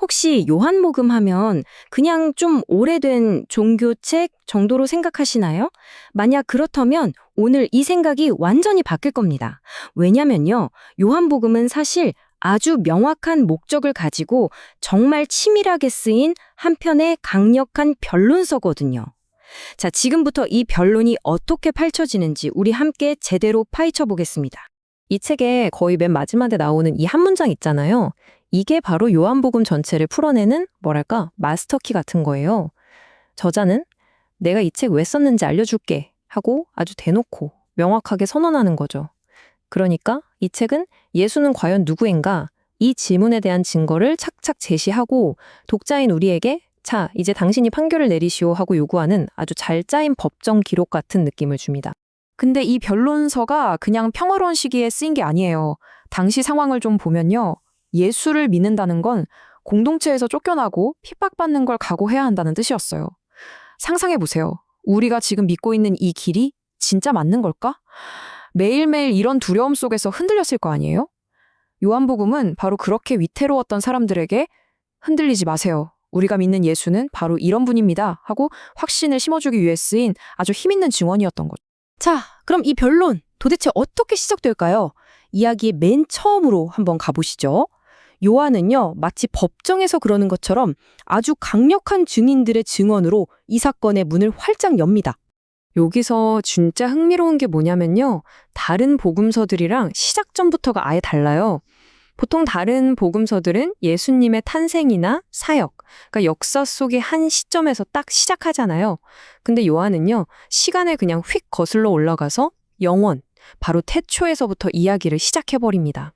혹시 요한복음 하면 그냥 좀 오래된 종교책 정도로 생각하시나요? 만약 그렇다면 오늘 이 생각이 완전히 바뀔 겁니다. 왜냐면요, 요한복음은 사실 아주 명확한 목적을 가지고 정말 치밀하게 쓰인 한 편의 강력한 변론서거든요. 자, 지금부터 이 변론이 어떻게 펼쳐지는지 우리 함께 제대로 파헤쳐 보겠습니다. 이 책의 거의 맨 마지막에 나오는 이 한 문장 있잖아요. 이게 바로 요한복음 전체를 풀어내는 뭐랄까 마스터키 같은 거예요. 저자는 내가 이 책 왜 썼는지 알려줄게 하고 아주 대놓고 명확하게 선언하는 거죠. 그러니까 이 책은 예수는 과연 누구인가? 이 질문에 대한 증거를 착착 제시하고 독자인 우리에게 자, 이제 당신이 판결을 내리시오 하고 요구하는 아주 잘 짜인 법정 기록 같은 느낌을 줍니다. 근데 이 변론서가 그냥 평화로운 시기에 쓰인 게 아니에요. 당시 상황을 좀 보면요. 예수를 믿는다는 건 공동체에서 쫓겨나고 핍박받는 걸 각오해야 한다는 뜻이었어요. 상상해보세요. 우리가 지금 믿고 있는 이 길이 진짜 맞는 걸까? 매일매일 이런 두려움 속에서 흔들렸을 거 아니에요? 요한복음은 바로 그렇게 위태로웠던 사람들에게 흔들리지 마세요. 우리가 믿는 예수는 바로 이런 분입니다. 하고 확신을 심어주기 위해 쓰인 아주 힘있는 증언이었던 거죠. 자, 그럼 이 변론 도대체 어떻게 시작될까요? 이야기의 맨 처음으로 한번 가보시죠. 요한은요, 마치 법정에서 그러는 것처럼 아주 강력한 증인들의 증언으로 이 사건의 문을 활짝 엽니다. 여기서 진짜 흥미로운 게 뭐냐면요. 다른 복음서들이랑 시작점부터가 아예 달라요. 보통 다른 복음서들은 예수님의 탄생이나 사역, 그러니까 역사 속의 한 시점에서 딱 시작하잖아요. 근데 요한은요, 시간을 그냥 휙 거슬러 올라가서 영원, 바로 태초에서부터 이야기를 시작해버립니다.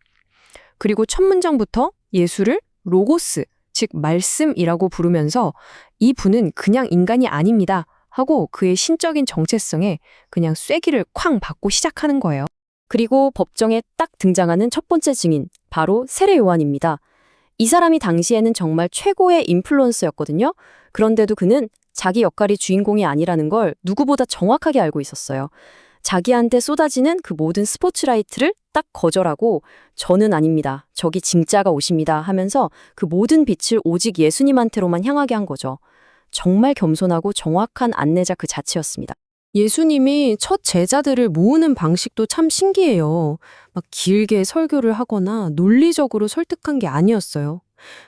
그리고 첫 문장부터 예수를 로고스, 즉 말씀이라고 부르면서 이 분은 그냥 인간이 아닙니다 하고 그의 신적인 정체성에 그냥 쐐기를 쾅 받고 시작하는 거예요. 그리고 법정에 딱 등장하는 첫 번째 증인, 바로 세례 요한입니다. 이 사람이 당시에는 정말 최고의 인플루언서였거든요. 그런데도 그는 자기 역할이 주인공이 아니라는 걸 누구보다 정확하게 알고 있었어요. 자기한테 쏟아지는 그 모든 스포트라이트를 딱 거절하고 저는 아닙니다. 저기 진짜가 오십니다 하면서 그 모든 빛을 오직 예수님한테로만 향하게 한 거죠. 정말 겸손하고 정확한 안내자 그 자체였습니다. 예수님이 첫 제자들을 모으는 방식도 참 신기해요. 막 길게 설교를 하거나 논리적으로 설득한 게 아니었어요.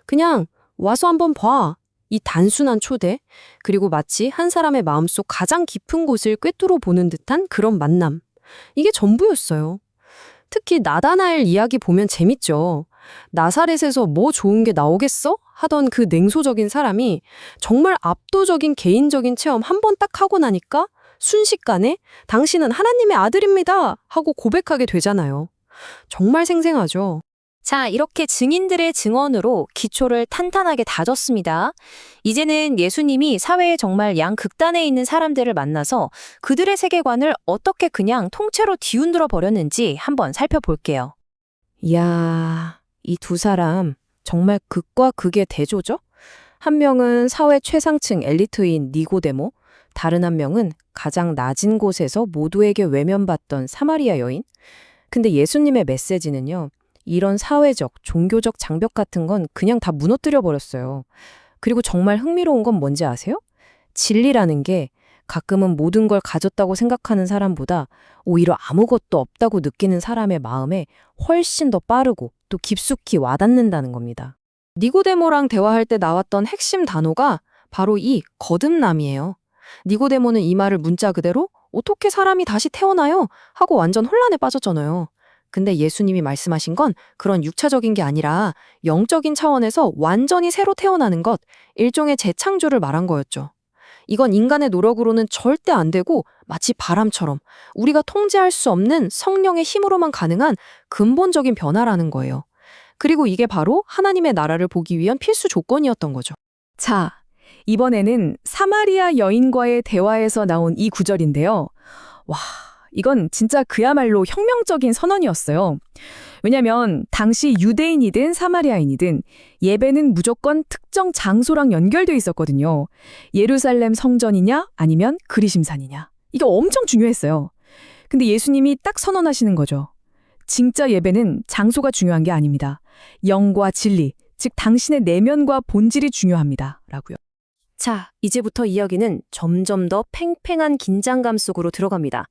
그냥 와서 한번 봐. 이 단순한 초대, 그리고 마치 한 사람의 마음속 가장 깊은 곳을 꿰뚫어 보는 듯한 그런 만남. 이게 전부였어요. 특히 나다나엘 이야기 보면 재밌죠. 나사렛에서 뭐 좋은 게 나오겠어? 하던 그 냉소적인 사람이 정말 압도적인 개인적인 체험 한 번 딱 하고 나니까 순식간에 당신은 하나님의 아들입니다 하고 고백하게 되잖아요. 정말 생생하죠. 자, 이렇게 증인들의 증언으로 기초를 탄탄하게 다졌습니다. 이제는 예수님이 사회에 정말 양극단에 있는 사람들을 만나서 그들의 세계관을 어떻게 그냥 통째로 뒤흔들어 버렸는지 한번 살펴볼게요. 이야, 이 두 사람 정말 극과 극의 대조죠? 한 명은 사회 최상층 엘리트인 니고데모, 다른 한 명은 가장 낮은 곳에서 모두에게 외면받던 사마리아 여인. 근데 예수님의 메시지는요. 이런 사회적, 종교적 장벽 같은 건 그냥 다 무너뜨려 버렸어요. 그리고 정말 흥미로운 건 뭔지 아세요? 진리라는 게 가끔은 모든 걸 가졌다고 생각하는 사람보다 오히려 아무것도 없다고 느끼는 사람의 마음에 훨씬 더 빠르고 또 깊숙이 와닿는다는 겁니다. 니고데모랑 대화할 때 나왔던 핵심 단어가 바로 이 거듭남이에요. 니고데모는 이 말을 문자 그대로 어떻게 사람이 다시 태어나요? 하고 완전 혼란에 빠졌잖아요. 근데 예수님이 말씀하신 건 그런 육체적인 게 아니라 영적인 차원에서 완전히 새로 태어나는 것, 일종의 재창조를 말한 거였죠. 이건 인간의 노력으로는 절대 안 되고 마치 바람처럼 우리가 통제할 수 없는 성령의 힘으로만 가능한 근본적인 변화라는 거예요. 그리고 이게 바로 하나님의 나라를 보기 위한 필수 조건이었던 거죠. 자, 이번에는 사마리아 여인과의 대화에서 나온 이 구절인데요. 와, 이건 진짜 그야말로 혁명적인 선언이었어요. 왜냐면 당시 유대인이든 사마리아인이든 예배는 무조건 특정 장소랑 연결돼 있었거든요. 예루살렘 성전이냐 아니면 그리심산이냐. 이게 엄청 중요했어요. 근데 예수님이 딱 선언하시는 거죠. 진짜 예배는 장소가 중요한 게 아닙니다. 영과 진리, 즉 당신의 내면과 본질이 중요합니다. 라고요. 자, 이제부터 이야기는 점점 더 팽팽한 긴장감 속으로 들어갑니다.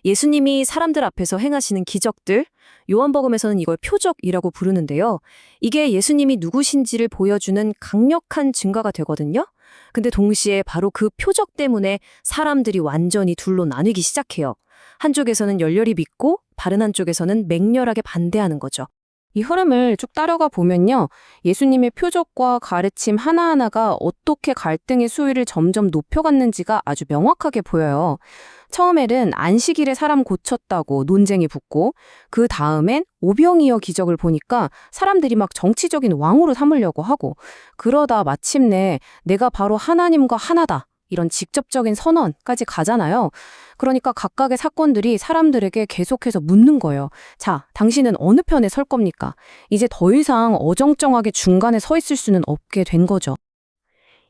예수님이 사람들 앞에서 행하시는 기적들, 요한복음에서는 이걸 표적이라고 부르는데요. 이게 예수님이 누구신지를 보여주는 강력한 증거가 되거든요. 근데 동시에 바로 그 표적 때문에 사람들이 완전히 둘로 나뉘기 시작해요. 한쪽에서는 열렬히 믿고 다른 한쪽에서는 맹렬하게 반대하는 거죠. 이 흐름을 쭉 따라가 보면요. 예수님의 표적과 가르침 하나하나가 어떻게 갈등의 수위를 점점 높여갔는지가 아주 명확하게 보여요. 처음에는 안식일에 사람 고쳤다고 논쟁이 붙고 그 다음엔 오병이어 기적을 보니까 사람들이 막 정치적인 왕으로 삼으려고 하고 그러다 마침내 내가 바로 하나님과 하나다. 이런 직접적인 선언까지 가잖아요. 그러니까 각각의 사건들이 사람들에게 계속해서 묻는 거예요. 자, 당신은 어느 편에 설 겁니까? 이제 더 이상 어정쩡하게 중간에 서 있을 수는 없게 된 거죠.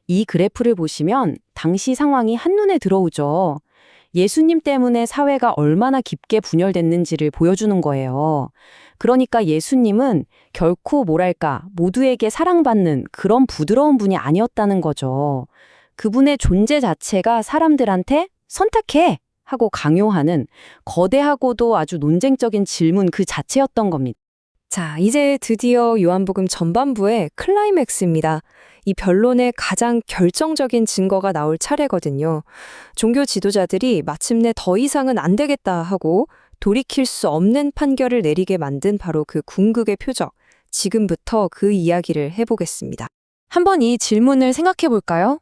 이 그래프를 보시면 당시 상황이 한눈에 들어오죠. 예수님 때문에 사회가 얼마나 깊게 분열됐는지를 보여주는 거예요. 그러니까 예수님은 결코 뭐랄까 모두에게 사랑받는 그런 부드러운 분이 아니었다는 거죠. 그분의 존재 자체가 사람들한테 선택해 하고 강요하는 거대하고도 아주 논쟁적인 질문 그 자체였던 겁니다. 자, 이제 드디어 요한복음 전반부의 클라이맥스입니다. 이 변론의 가장 결정적인 증거가 나올 차례거든요. 종교 지도자들이 마침내 더 이상은 안 되겠다 하고 돌이킬 수 없는 판결을 내리게 만든 바로 그 궁극의 표적. 지금부터 그 이야기를 해보겠습니다. 한번 이 질문을 생각해 볼까요?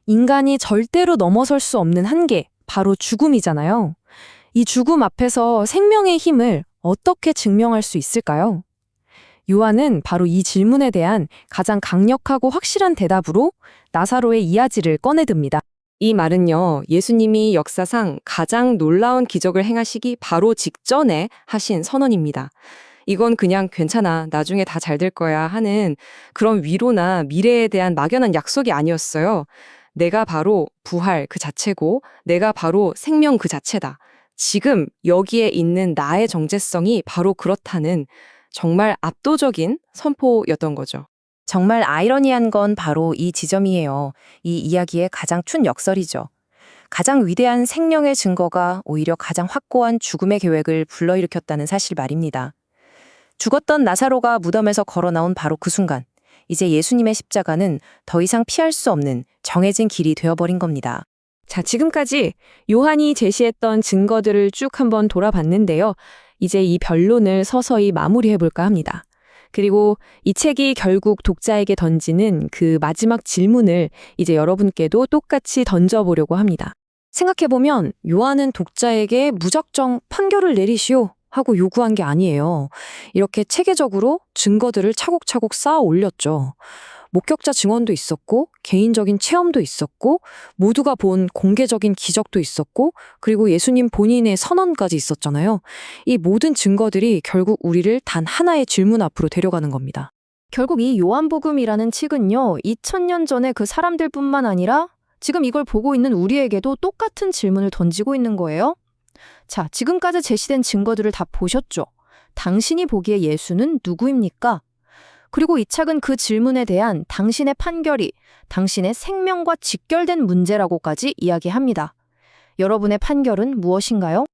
인간이 절대로 넘어설 수 없는 한계, 바로 죽음이잖아요. 이 죽음 앞에서 생명의 힘을 어떻게 증명할 수 있을까요? 요한은 바로 이 질문에 대한 가장 강력하고 확실한 대답으로 나사로의 이야기를 꺼내듭니다. 이 말은요, 예수님이 역사상 가장 놀라운 기적을 행하시기 바로 직전에 하신 선언입니다. 이건 그냥 괜찮아, 나중에 다 잘 될 거야 하는 그런 위로나 미래에 대한 막연한 약속이 아니었어요. 내가 바로 부활 그 자체고 내가 바로 생명 그 자체다. 지금 여기에 있는 나의 정체성이 바로 그렇다는 정말 압도적인 선포였던 거죠. 정말 아이러니한 건 바로 이 지점이에요. 이 이야기의 가장 춘역설이죠. 가장 위대한 생명의 증거가 오히려 가장 확고한 죽음의 계획을 불러일으켰다는 사실 말입니다. 죽었던 나사로가 무덤에서 걸어 나온 바로 그 순간, 이제 예수님의 십자가는 더 이상 피할 수 없는 정해진 길이 되어버린 겁니다. 자, 지금까지 요한이 제시했던 증거들을 쭉 한번 돌아봤는데요. 이제 이 변론을 서서히 마무리해볼까 합니다. 그리고 이 책이 결국 독자에게 던지는 그 마지막 질문을 이제 여러분께도 똑같이 던져보려고 합니다. 생각해보면 요한은 독자에게 무작정 판결을 내리시오 하고 요구한 게 아니에요. 이렇게 체계적으로 증거들을 차곡차곡 쌓아 올렸죠. 목격자 증언도 있었고 개인적인 체험도 있었고 모두가 본 공개적인 기적도 있었고 그리고 예수님 본인의 선언까지 있었잖아요. 이 모든 증거들이 결국 우리를 단 하나의 질문 앞으로 데려가는 겁니다. 결국 이 요한복음이라는 책은요, 2000년 전에 그 사람들뿐만 아니라 지금 이걸 보고 있는 우리에게도 똑같은 질문을 던지고 있는 거예요. 자, 지금까지 제시된 증거들을 다 보셨죠? 당신이 보기에 예수는 누구입니까? 그리고 이 책은 그 질문에 대한 당신의 판결이 당신의 생명과 직결된 문제라고까지 이야기합니다. 여러분의 판결은 무엇인가요?